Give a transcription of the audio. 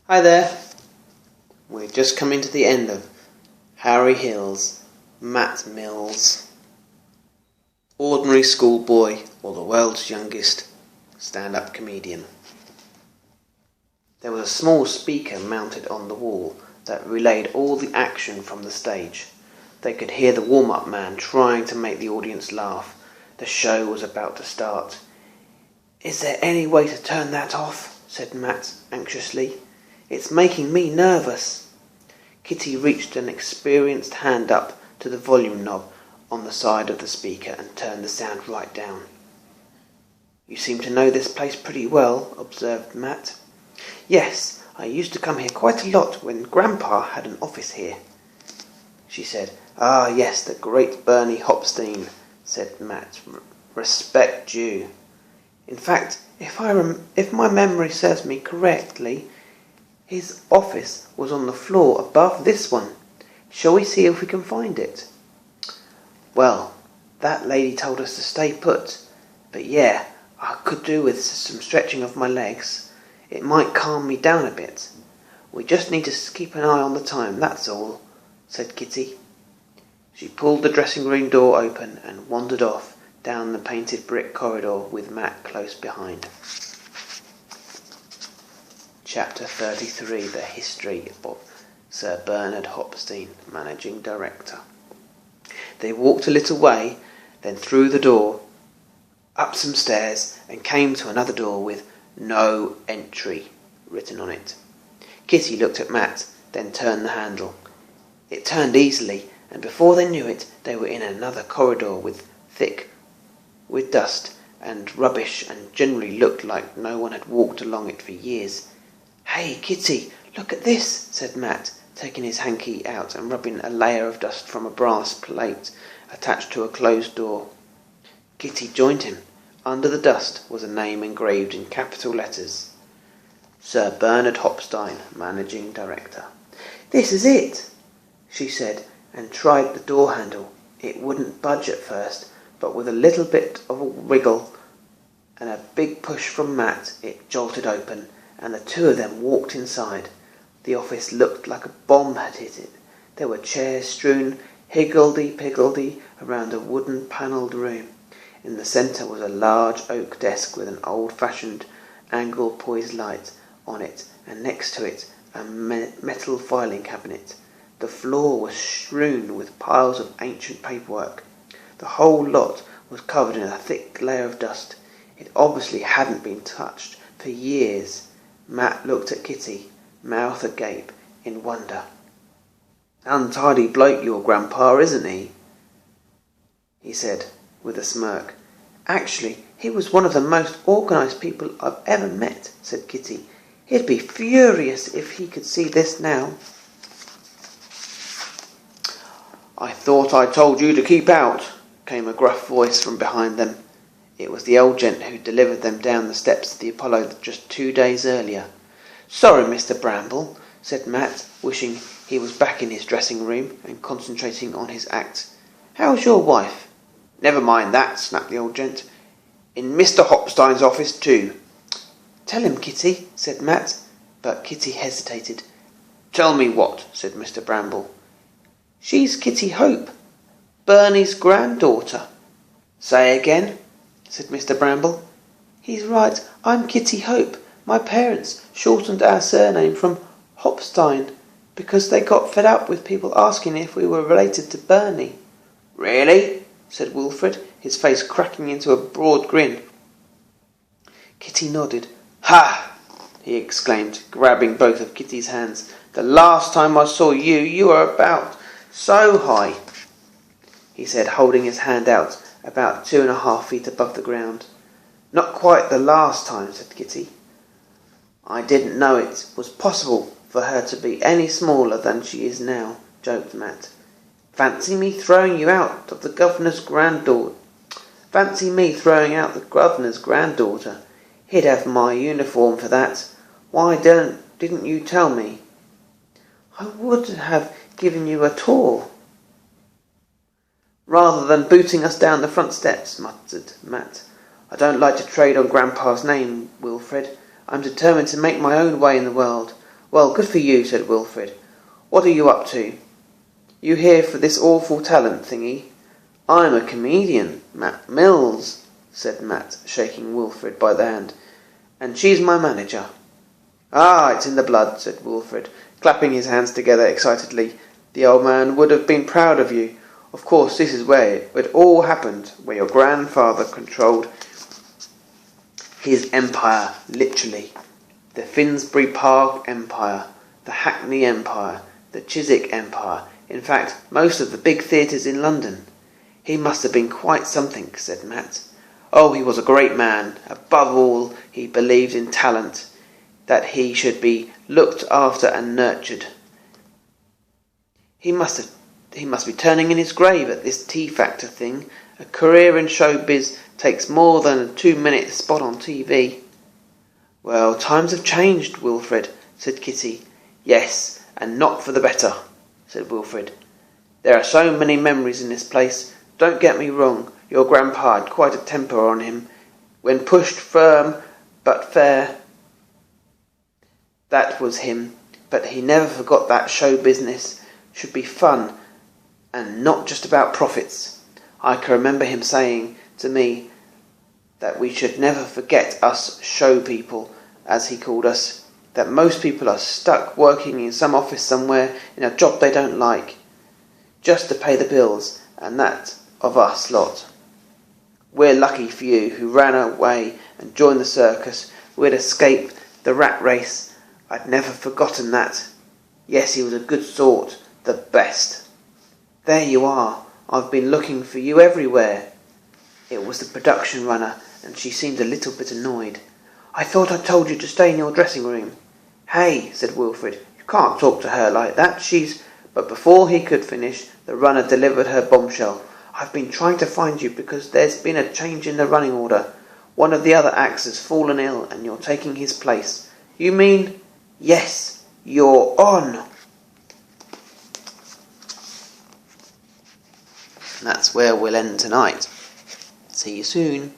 Hi there. We're just coming to the end of Harry Hill's Matt Millz. Ordinary schoolboy or the world's youngest stand-up comedian. There was a small speaker mounted on the wall that relayed all the action from the stage. They could hear the warm-up man trying to make the audience laugh. The show was about to start. "Is there any way to turn that off?" said Matt anxiously. "It's making me nervous." Kitty reached an experienced hand up to the volume knob on the side of the speaker and turned the sound right down. "You seem to know this place pretty well," observed Matt. "Yes, I used to come here quite a lot when Grandpa had an office here," she said. "Ah, yes, the great Bernie Hopstein," said Matt. "Respect due. In fact, if my memory serves me correctly, his office was on the floor above this one. Shall we see if we can find it?" "Well, that lady told us to stay put. But yeah, I could do with some stretching of my legs. It might calm me down a bit. We just need to keep an eye on the time, that's all," said Kitty. She pulled the dressing room door open and wandered off down the painted brick corridor with Matt close behind. Chapter 33. The History of Sir Bernard Hopstein, Managing Director. They walked a little way, then through the door, up some stairs, and came to another door with "No Entry" written on it. Kitty looked at Matt, then turned the handle. It turned easily, and before they knew it, they were in another corridor thick with dust and rubbish, and generally looked like no one had walked along it for years. "Hey, Kitty, look at this," said Matt, taking his hanky out and rubbing a layer of dust from a brass plate attached to a closed door. Kitty joined him. Under the dust was a name engraved in capital letters: Sir Bernard Hopstein, Managing Director. "This is it," she said, and tried the door handle. It wouldn't budge at first, but with a little bit of a wriggle and a big push from Matt, it jolted open, and the two of them walked inside. The office looked like a bomb had hit it. There were chairs strewn higgledy-piggledy around a wooden panelled room. In the centre was a large oak desk with an old-fashioned angle-poised light on it, and next to it a metal filing cabinet. The floor was strewn with piles of ancient paperwork. The whole lot was covered in a thick layer of dust. It obviously hadn't been touched for years. Matt looked at Kitty, mouth agape in wonder. "Untidy bloke, your grandpa, isn't he?" said, with a smirk. "Actually, he was one of the most organised people I've ever met," said Kitty. "He'd be furious if he could see this now." "I thought I told you to keep out," came a gruff voice from behind them. It was the old gent who delivered them down the steps of the Apollo just 2 days earlier. "Sorry, Mr. Bramble," said Matt, wishing he was back in his dressing room and concentrating on his act. "How's your wife?" "Never mind that," snapped the old gent. "In Mr. Hopstein's office too." "Tell him, Kitty," said Matt, but Kitty hesitated. "Tell me what?" said Mr. Bramble. "She's Kitty Hope, Bernie's granddaughter." "Say again," said Mr. Bramble. "He's right, I'm Kitty Hope. My parents shortened our surname from Hopstein because they got fed up with people asking if we were related to Bernie." "Really?" said Wilfred, his face cracking into a broad grin. Kitty nodded. "Ha!" he exclaimed, grabbing both of Kitty's hands. "The last time I saw you, you were about so high," he said, holding his hand out about 2.5 feet above the ground. "Not quite the last time," said Kitty. "I didn't know it was possible for her to be any smaller than she is now," joked Matt. Fancy me throwing out the governor's granddaughter. He'd have my uniform for that. Why didn't you tell me?" "I would have given you a tour." "Rather than booting us down the front steps," muttered Matt. "I don't like to trade on Grandpa's name, Wilfred. I'm determined to make my own way in the world. Well, good for you, said Wilfred. What are you up to? You here for this awful talent thingy? I'm a comedian, Matt Millz, said Matt, shaking Wilfred by the hand. And she's my manager. Ah, it's in the blood, said Wilfred, clapping his hands together excitedly. The old man would have been proud of you. Of course, this is where it all happened, where your grandfather controlled his empire, literally. The Finsbury Park Empire, the Hackney Empire, the Chiswick Empire, in fact, most of the big theatres in London. He must have been quite something, said Matt. Oh, he was a great man. Above all, he believed in talent, that he should be looked after and nurtured. He must be turning in his grave at this T-Factor thing. A career in showbiz takes more than a 2-minute spot on TV. Well, times have changed, Wilfred, said Kitty. Yes, and not for the better, said Wilfred. There are so many memories in this place. Don't get me wrong, your grandpa had quite a temper on him. When pushed firm but fair, that was him. But he never forgot that show business should be fun and not just about profits. I can remember him saying to me that we should never forget us show people, as he called us, that most people are stuck working in some office somewhere in a job they don't like, just to pay the bills, and that of us lot. We're lucky for you who ran away and joined the circus. We'd escaped the rat race. I'd never forgotten that. Yes, he was a good sort, the best. There you are. I've been looking for you everywhere. It was the production runner, and she seemed a little bit annoyed. I thought I told you to stay in your dressing room. Hey, said Wilfred, you can't talk to her like that. She's... But before he could finish, the runner delivered her bombshell. I've been trying to find you because there's been a change in the running order. One of the other acts has fallen ill, and you're taking his place. You mean... Yes, you're on. That's where we'll end tonight. See you soon.